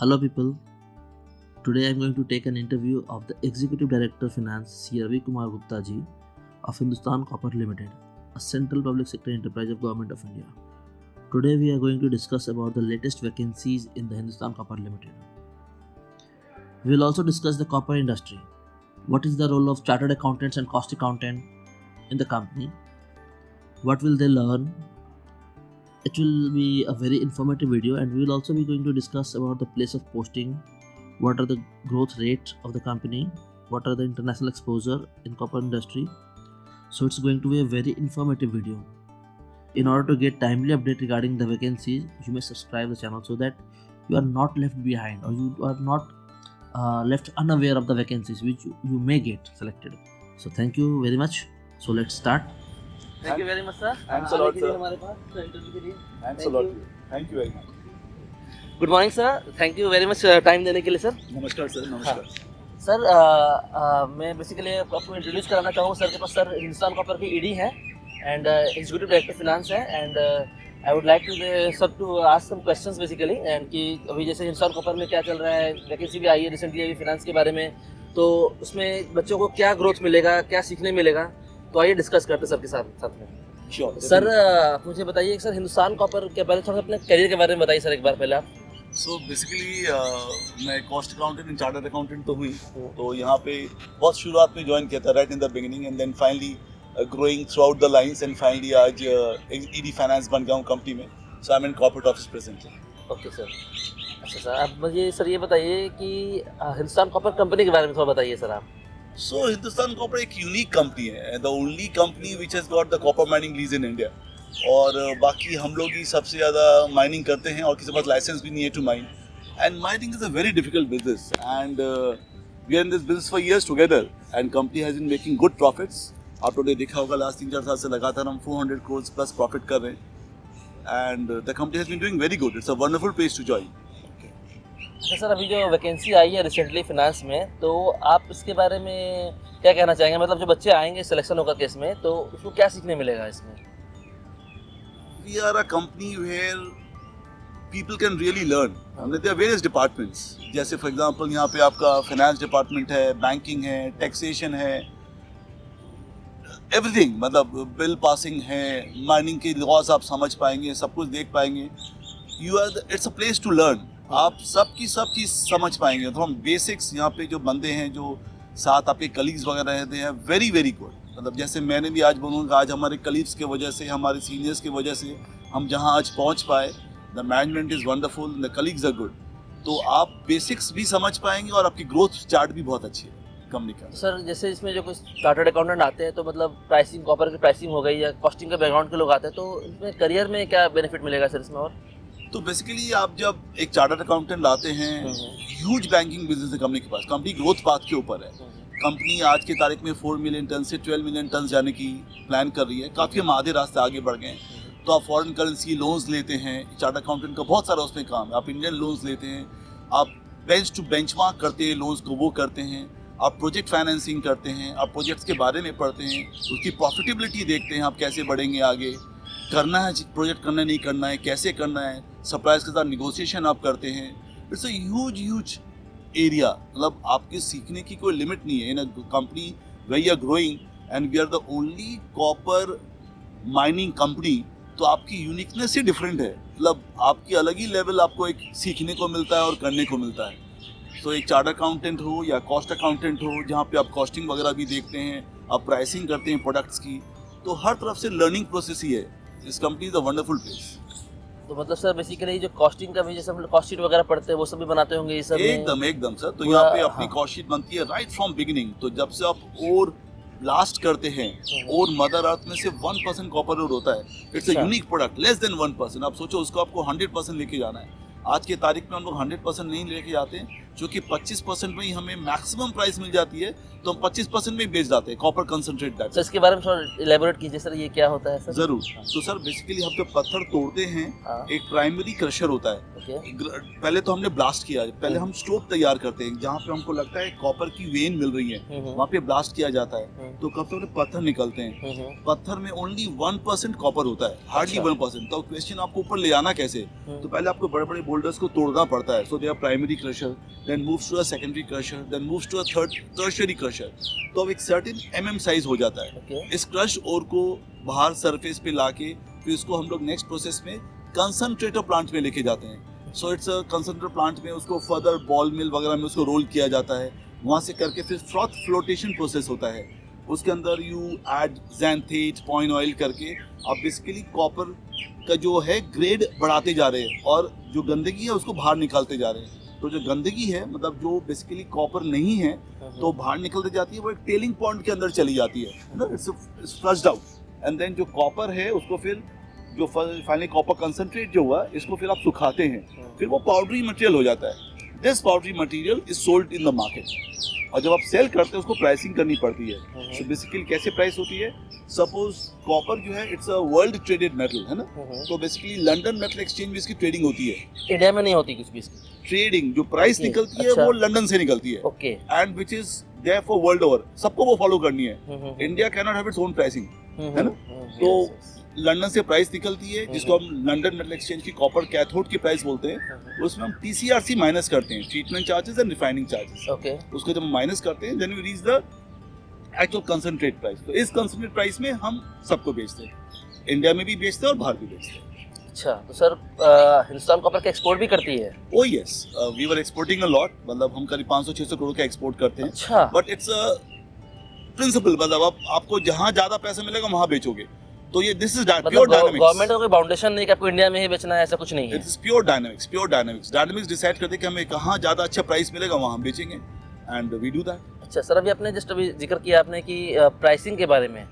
Hello people, today I am going to take an interview of the Executive Director Finance Sri Ravi Kumar Gupta ji of Hindustan Copper Limited, a central public sector enterprise of Government of India. Today we are going to discuss about the latest vacancies in the Hindustan Copper Limited. We will also discuss the copper industry. What is the role of chartered accountants and cost accountant in the company? What will they learn? It will be a very informative video, and we will also be going to discuss about the place of posting, what are the growth rate of the company, what are the international exposure in copper industry. So it's going to be a very informative video. In order to get timely update regarding the vacancies, you may subscribe the channel so that you are not left behind or you are not left unaware of the vacancies which you may get selected. So thank you very much. So let's start. Thank you very much, sir. Thanks a lot, sir. हमारे पास interview के लिए. Thanks a lot. Thank you very much. Good morning sir, thank you very much time देने के लिए sir. नमस्कार sir. नमस्कार. Sir मैं basically आपको इंट्रोड्यूस कराना चाहूँगा सर के पास. सर हिंदुस्तान कॉपर की ईडी है एंड एग्जीक्यूटिव डायरेक्टर फिनांस है and I would like to sir to ask some questions basically and कि अभी जैसे हिंदुस्तान कॉपर में क्या चल रहा है, वैकेंसी भी आई है रिसेंटली अभी फिनांस के बारे में, तो उसमें बच्चों को क्या ग्रोथ मिलेगा, क्या सीखने मिलेगा, तो आइए डिस्कस करते सर के साथ में. Sure. सर मुझे बताइए सर हिंदुस्तान कॉपर के बारे में थोड़ा अपने करियर के बारे में बताइए सर एक बार पहले आप. So basically मैं cost accountant and chartered accountant तो हुई, तो यहाँ पे बहुत शुरुआत में ज्वाइन किया था right in the beginning and then finally growing throughout the lines and finally आज ईडी फाइनेंस बन गया हूँ कंपनी में. So I am in corporate office presently. Okay sir. अच्छा सर, आप मुझे सर ये बताइए कि हिंदुस्तान कॉपर कंपनी के बारे में थोड़ा बताइए सर आप. सो हिंदुस्तान कॉपर एक यूनिक कंपनी है, the only company which has got the copper mining lease in India. और बाकी हम लोग ही सबसे ज़्यादा माइनिंग करते हैं और किसी के पास लाइसेंस भी नहीं है to mine. And mining is a very difficult business and we are in this business for years together and company has been making good profits. आपने तो देखा होगा लास्ट 3-4 साल से लगातार हम 400 करोड़ प्लस प्रॉफिट कर रहे हैं and the company has been doing very good. It's a wonderful place to join. अच्छा सर, अभी जो वैकेंसी आई है रिसेंटली फिनांस में, तो आप इसके बारे में क्या कहना चाहेंगे? मतलब जो बच्चे आएंगे सिलेक्शन होकर के इसमें, तो उसको क्या सीखने मिलेगा इसमें? We are a company where people can really learn. There are various departments. जैसे फॉर एग्जांपल यहाँ पे आपका फाइनेंस डिपार्टमेंट है, बैंकिंग है, टैक्सेशन है, एवरीथिंग. मतलब बिल पासिंग है, माइनिंग के लॉज आप समझ पाएंगे, सब कुछ देख पाएंगे. It's a place to learn. आप सब चीज़ समझ पाएंगे. तो हम बेसिक्स यहाँ पे जो बंदे हैं, जो साथ आपके कलीग्स वगैरह रहते हैं, वेरी वेरी गुड. मतलब जैसे मैंने भी आज बोलूँगा, आज हमारे कलीग्स की वजह से, हमारे सीनियर्स की वजह से हम जहाँ आज पहुँच पाए. The management is wonderful, the colleagues are good. तो आप बेसिक्स भी समझ पाएंगे और आपकी ग्रोथ चार्ट भी बहुत अच्छी है कंपनी का. सर जैसे इसमें जो कुछ चार्टर्ड अकाउंटेंट आते हैं, तो मतलब प्राइसिंग, कॉपर की प्राइसिंग हो गई या कॉस्टिंग के बैकग्राउंड के लोग आते हैं, तो इसमें करियर में क्या बेनिफिट मिलेगा सर इसमें? और तो बेसिकली आप जब एक चार्टर्ड अकाउंटेंट लाते हैं, ह्यूज बैंकिंग बिजनेस है कंपनी के पास. कंपनी ग्रोथ पाथ के ऊपर है. कंपनी आज की तारीख में 4 मिलियन टन से 12 मिलियन टन जाने की प्लान कर रही है. काफ़ी हम आधे रास्ते आगे बढ़ गए हैं. तो आप फॉरेन करेंसी लोन्स लेते हैं, चार्टर्ड अकाउंटेंट का बहुत सारा उसमें काम है. आप इंडियन लोन्स लेते हैं, आप बेंच टू बेंचमार्क करते हैं लोन्स को, वो करते हैं. आप प्रोजेक्ट फाइनेंसिंग करते हैं, आप प्रोजेक्ट्स के बारे में पढ़ते हैं, उसकी प्रॉफिटेबिलिटी देखते हैं, आप कैसे बढ़ेंगे आगे, करना है प्रोजेक्ट, करना नहीं करना है, कैसे करना है, सप्लायर्स के साथ निगोशिएशन आप करते हैं. It's a huge area. मतलब आपके सीखने की कोई लिमिट नहीं है in a company where you are growing and we are the only copper mining company. तो आपकी यूनिकनेस ही डिफरेंट है. मतलब आपकी अलग ही लेवल आपको एक सीखने को मिलता है और करने को मिलता है. तो एक चार्टर्ड अकाउंटेंट हो या कॉस्ट अकाउंटेंट हो, जहाँ पे आप कॉस्टिंग वगैरह भी देखते हैं, आप प्राइसिंग करते हैं प्रोडक्ट्स की, तो हर तरफ से लर्निंग प्रोसेस ही है. इस company is a wonderful place. तो मतलब सर बेसिकली जो कॉस्टिंग का भी, जैसे हम लोग कॉस्ट शीट वगैरह पढ़ते हैं, वो सब भी बनाते होंगे ये सब? एकदम सर. तो यहाँ पे अपनी कॉस्ट शीट बनती है राइट फ्रॉम बिगिनिंग. तो जब से आप और ब्लास्ट करते हैं, और मदर अर्थ में से 1% कॉपर ओर होता है. It's a unique product, less than 1%. आप सोचो उसको आपको 100% लेके जाना है. आज की तारीख में हम लोग 100% नहीं लेके जाते हैं. जो कि 25% में ही हमें मैक्सिमम प्राइस मिल जाती है, तो हम 25% में ही बेच जाते हैं कॉपर कंसंट्रेट दैट। सर इसके बारे में थोड़ा इलेबोरेट कीजिए सर, ये क्या होता है सर? जरूर। तो सर बेसिकली हम जब पत्थर तोड़ते हैं, एक प्राइमरी क्रशर होता है। पहले तो हमने ब्लास्ट किया, पहले हम स्टोव तैयार करते हैं, जहाँ पे हमको लगता है कॉपर की वेन मिल रही है, वहाँ पे ब्लास्ट किया जाता है। तो कब तक पत्थर निकलते हैं, पत्थर में ओनली 1% कॉपर होता है, हार्डली 1%। तो क्वेश्चन आपको ऊपर ले आना कैसे, तो पहले आपको बड़े बड़े बोल्डर्स को तोड़ना पड़ता है। So they are primary crusher, then moves to a secondary crusher, then moves to a tertiary crusher. तो अब एक सर्टेन mm साइज हो जाता है। इस क्रश ओर को बाहर सरफेस पे लाके फिर इसको हम लोग नेक्स्ट प्रोसेस में कंसंट्रेटर प्लांट में लेके जाते हैं। So it's a concentrator plant में उसको फर्दर बॉल मिल वगैरह में उसको रोल किया जाता है। वहाँ से करके फिर फ्रॉथ फ्लोटेशन प्रोसेस होता है, उसके अंदर यू ऐड ज़ैंथेट पॉइंट ऑयल करके आप बेसिकली कॉपर का जो है ग्रेड बढ़ाते जा रहे हैं और जो गंदगी है उसको बाहर निकालते जा रहे हैं। तो जो गंदगी है, मतलब जो बेसिकली कॉपर नहीं है, तो बाहर निकलते जाती है, वो एक टेलिंग पॉइंट के अंदर चली जाती है ना, it's flushed out. And then जो कॉपर है उसको फिर जो फाइनली कॉपर कंसंट्रेट जो हुआ, इसको फिर आप सुखाते हैं, फिर वो पाउडरी मटेरियल हो जाता है। This powdery material is sold in the market, और जब आप सेल करते हैं उसको प्राइसिंग करनी पड़ती है। तो बेसिकली कैसे प्राइस होती है, सपोज कॉपर जो है it's a world traded metal है ना, तो बेसिकली लंदन मेटल एक्सचेंज में इसकी ट्रेडिंग होती है। इंडिया में नहीं होती कुछ भी इसकी ट्रेडिंग, जो प्राइस निकलती है वो लंदन से निकलती है, and which is there for world over, सबको वो फॉलो करनी है। India can not have its own pricing, है ना। तो लंदन से प्राइस निकलती है, जिसको हम लंदन मेटल एक्सचेंज की कॉपर कैथोड की प्राइस बोलते हैं। उसमें हम TCRC माइनस करते हैं, treatment charges and refining charges. उसको जब हम माइनस करते हैं, then we reach the actual concentrate price. तो इस कंसंट्रेट प्राइस में हम सबको बेचते हैं, इंडिया में भी बेचते हैं और बाहर भी बेचते हैं। अच्छा, तो सर हिंदुस्तान कॉपर का एक्सपोर्ट भी करती है? Oh yes, we were exporting a lot, मतलब हम करीब 500-600 करोड़ का एक्सपोर्ट करते हैं। अच्छा, बट इट्स अ प्रिंसिपल, मतलब आपको जहाँ ज्यादा पैसा मिलेगा वहाँ बेचोगे। तो ये this is pure dynamics. Government का कोई बाउंडेशन नहीं कि आपको इंडिया में ही बेचना है, ऐसा कुछ नहीं है। It's pure dynamics, pure dynamics. Dynamics decide करते हैं कि हमें कहाँ ज्यादा अच्छा प्राइस मिलेगा, वहाँ हम बेचेंगे, एंड वी डू दैट। अच्छा सर, अभी आपने जस्ट अभी जिक्र किया आपने कि प्राइसिंग के बारे में,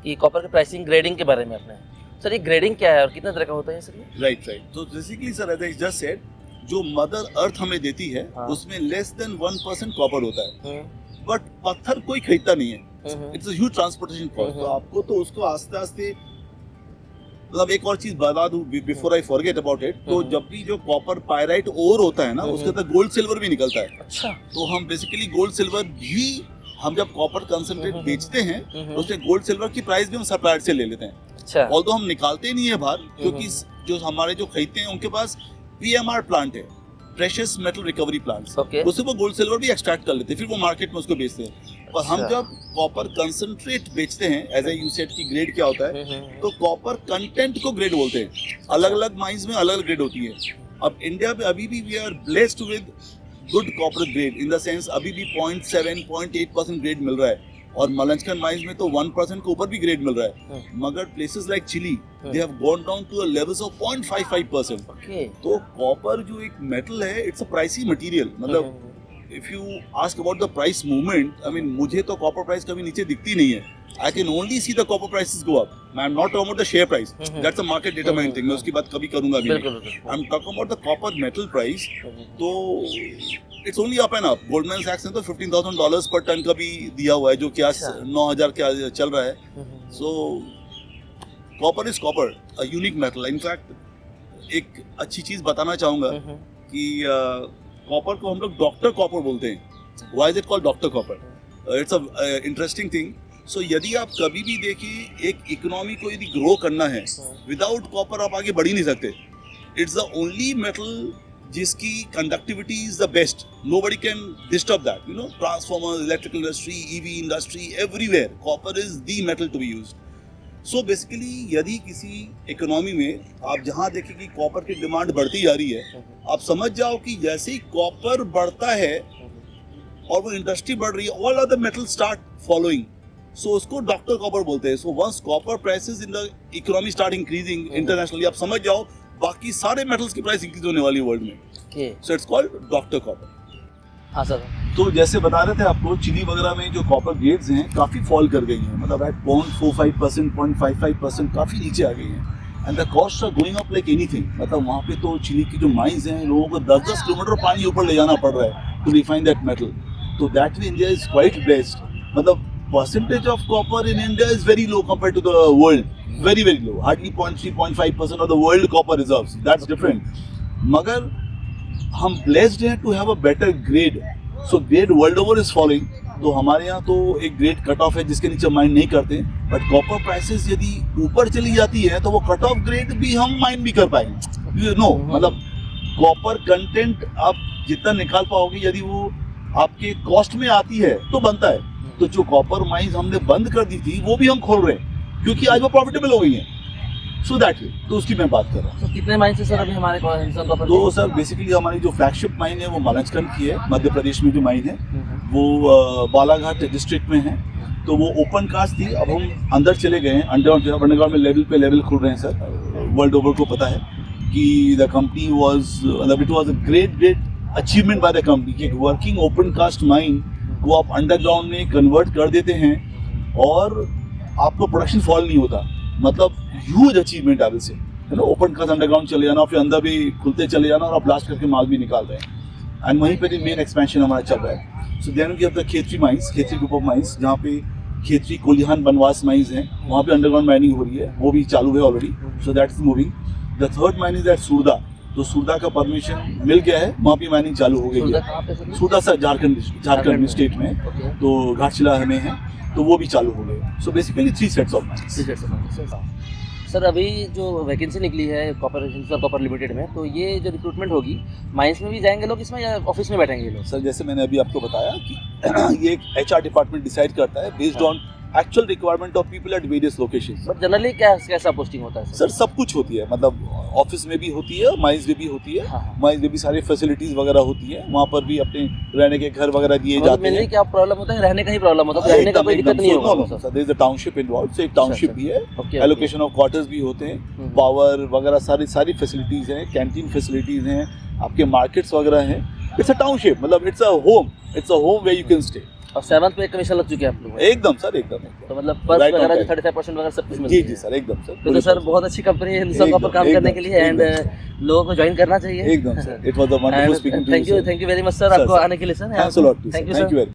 कि कॉपर के प्राइसिंग ग्रेडिंग के बारे में आपने, सर ये ग्रेडिंग क्या है और कितने तरह का होता है सर ये? राइट। तो basically sir, as I just said, जो मदर अर्थ हमें देती है उसमें लेस देन 1% कॉपर होता है, बट पत्थर कोई खरीदता नहीं है। It's a huge transportation cost. तो आपको तो उसको आस्ते आस्ते, मतलब एक और चीज बता दूं before I forget about it, तो जब भी जो कॉपर पायराइट ओर होता है ना, उसके अंदर गोल्ड सिल्वर भी निकलता है। अच्छा, तो हम बेसिकली गोल्ड सिल्वर भी, हम जब कॉपर कंसंट्रेट बेचते हैं तो उसमें गोल्ड सिल्वर की प्राइस भी हम सप्लायर से ले लेते हैं। अच्छा, ऑल्दो हम निकालते नहीं है बाहर, क्योंकि जो हमारे जो खरीदते हैं उनके पास PMR प्लांट है, प्रेशियस मेटल रिकवरी प्लांट, उससे वो गोल्ड सिल्वर भी एक्सट्रैक्ट कर लेते हैं, फिर वो मार्केट में उसको बेचते हैं। और हम जब कॉपर कंसंट्रेट बेचते हैं, एज ए यू सेड की ग्रेड क्या होता है, तो कॉपर कंटेंट को ग्रेड बोलते हैं। अलग अलग माइंस में अलग अलग ग्रेड होती है। अब इंडिया में अभी भी we are blessed with good copper grade, in the sense अभी भी 0.7-0.8% ग्रेड मिल रहा है, और मलंजकन माइंस में तो 1% के ऊपर भी ग्रेड मिल रहा है। मगर places like Chile, they have gone down to a levels of 0.55%। तो कॉपर जो एक मेटल है, इट्स अ प्राइसी मटेरियल। मतलब if you ask about the price movement, I mean मुझे तो कॉपर प्राइस कभी नीचे दिखती नहीं है। I can only see the copper prices go up. I am not talking about the share price, that's a market determined thing, मैं उसकी बात कभी करूंगा भी नहीं। I am talking about the copper metal price, तो it's only up and up. Goldman सैक्स ने तो $15,000 पर टन का भी दिया हुआ है, जो कि आज 9,000 के चल रहा है। सो copper is copper, a unique metal. In fact एक अच्छी चीज बताना चाहूंगा कि कॉपर को हम लोग डॉक्टर कॉपर बोलते हैं। Why is it called doctor copper? It's a interesting thing. So यदि आप कभी भी देखिए, एक इकोनॉमी को यदि ग्रो करना है, विदाउट कॉपर आप आगे बढ़ ही नहीं सकते। इट्स द ओनली मेटल जिसकी conductivity is the best, nobody can disturb that, you know. Transformers, electrical industry, EV industry, everywhere copper is the metal to be used. So basically यदि किसी economy में आप जहाँ देखें कि कॉपर की demand बढ़ती जा रही है, आप समझ जाओ कि जैसे ही कॉपर बढ़ता है और वो इंडस्ट्री बढ़ रही है, all other metal start following. So उसको डॉक्टर कॉपर बोलते हैं। So once copper prices in the economy start increasing internationally, आप समझ जाओ बाकी सारे मेटल्स की प्राइस इंक्रीज होने वाली है वर्ल्ड में। So it's called doctor copper. हाँ सर, तो जैसे बता रहे थे आपको, चिली वगैरह में जो कॉपर ग्रेड्स हैं काफी फॉल कर गई हैं, मतलब एट 0.45%, 0.55% काफी नीचे आ गई हैं। And the cost are going up like anything. मतलब वहाँ पे तो चिली की जो माइंस हैं, लोगों को 10-10 किलोमीटर पानी ऊपर ले जाना पड़ रहा है to refine that metal. So that way India is quite blessed. मतलब percentage of copper in India is very low compared to the world. Very very low. Hardly 0.3-0.5% of the world copper reserves. That's different. मगर हम blessed हैं to have a better grade. So grade world over is falling. तो हमारे यहाँ तो एक grade cut off है जिसके नीचे माइन नहीं करते. बट कॉपर प्राइसेस यदि ऊपर चली जाती है तो वो कट ऑफ ग्रेड भी हम माइन भी कर पाएंगे. नो मतलब कॉपर कंटेंट आप जितना निकाल पाओगे यदि वो आपके कॉस्ट में आती है तो बनता है. तो जो कॉपर माइंस हमने बंद कर दी थी वो भी हम खोल रहे हैं क्योंकि आज वो प्रॉफिटेबल हो गई हैं. सो दैट वे तो उसकी मैं बात कर रहा हूँ. तो कितने माइन से सर अभी हमारे हिंदुस्तान कॉपर? तो सर बेसिकली हमारी जो फ्लैगशिप माइन है वो मालंचकंद की है. मध्य प्रदेश में जो माइन है वो बालाघाट डिस्ट्रिक्ट में है. तो वो ओपन कास्ट थी. अब हम अंदर चले गए हैं. अंडरग्राउंड में लेवल पे लेवल खुल रहे हैं सर. वर्ल्ड ओवर को पता है कि the company it was a great achievement by the company कि एक वर्किंग ओपन कास्ट माइन को आप अंडरग्राउंड में कन्वर्ट कर देते हैं और आपको प्रोडक्शन फॉल नहीं होता. मतलब ह्यूज अचीवमेंट है वैसे, है ना. ओपन कास्ट अंडरग्राउंड चले जाना, फिर अंदर भी खुलते चले जाना और आप ब्लास्ट करके माल भी निकाल रहे हैं. एंड वहीं पे मेन एक्सपेंशन हमारा चल रहा है. So then we have the Khetri mines, Khetri group of mines, जहाँ पे खेतरी कोलिहान बनवास माइंस हैं. वहाँ पे अंडरग्राउंड माइनिंग हो रही है. वो भी चालू है already. So that is moving. The third mine is at Surda. तो सूरदा का परमिशन मिल गया है. वहाँ पे माइनिंग चालू हो गई है. सूरदा सर झारखंड स्टेट में, तो घाटशिला में है. तो वो भी चालू हो गए. So basically 3 sets of mines. Sir अभी जो वैकेंसी निकली है हिंदुस्तान कॉपर लिमिटेड में, तो ये जो रिक्रूटमेंट होगी माइंस में भी जाएंगे लोग इसमें या ऑफिस में बैठेंगे लोग? सर जैसे मैंने अभी आपको बताया कि ये एक HR डिपार्टमेंट डिसाइड करता है based on actual requirement of people at various locations. But generally कैसा पोस्टिंग होता है सर? सब कुछ होती है. मतलब ऑफिस में भी होती है, माइंस में भी होती है. माइंस में भी सारी फैसिलिटीज वगैरह होती है. वहाँ पर भी अपने रहने के घर वगैरह दिए जाते हैं. क्या प्रॉब्लम होता है? रहने का ही प्रॉब्लम होता है? रहने का कोई दिक्कत नहीं होगा sir. There is a township involved. एक टाउनशिप भी है. एलोकेशन ऑफ क्वार्टर्स भी होते हैं. पावर वगैरह सारी फैसिलिटीज हैं. कैंटीन फैसिलिटीज हैं. आपके मार्केट्स वगैरह हैं. It's a township. मतलब it's a home where you can stay. और 7th पे कमीशन लग चुके हैं आप लोग? एकदम सर, एकदम. तो मतलब पर्स वगैरह जो 35% वगैरह सब कुछ मिलता है? जी सर, एकदम सर. तो सर बहुत अच्छी कंपनी है हिंदुस्तान कॉपर काम करने के लिए. एंड लोगों को ज्वाइन करना चाहिए. एकदम sir. It was a wonderful speaking to you. Thank you very much sir आपको आने के लिए sir. Thanks a lot. Thank you sir.